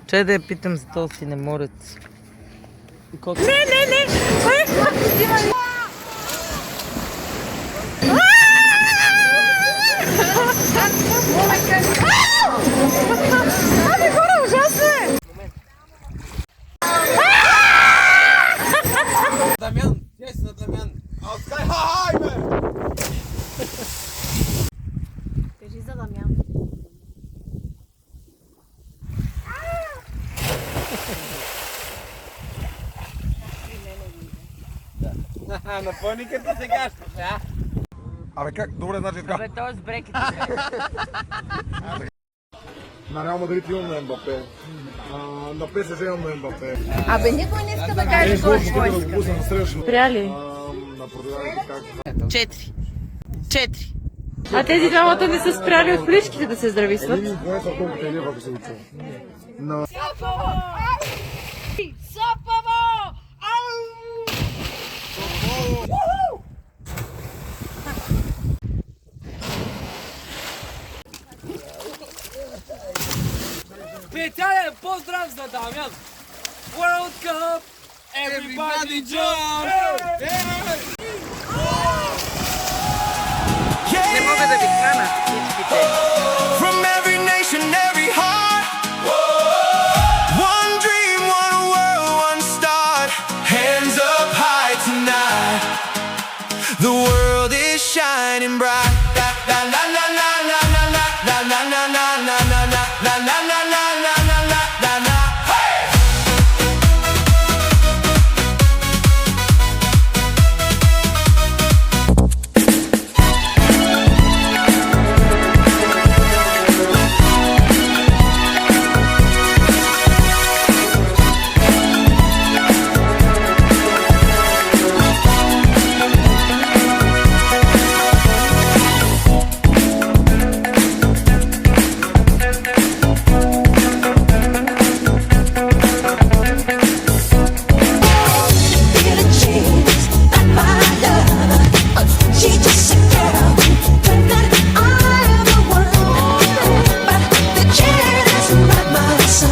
Че да я питам за този синеморец. Не! Ами хора, ужасно е! Дамян, тя си на Дамян. Хайме! Кажи за Дамян. На пъниката сега ще, а? Абе как? Добре, значи така. Абе, той с бреките. На Реал Мадрид имам на Мбапе. На ПСЖ имам на Мбапе. Абе, никой не иска да каже кой е твой. Спряли? На Португалия как? 4. А тези двамата не са спряли от количките да се здрависват. Един две са толкова телев, ако се уча. Но... Специален поздрав за Дамян! World Cup! Everybody jump! Не мога да ви храна всичките. From every nation, every heart. One dream, one world, one start. Hands up high tonight. The world is shining bright.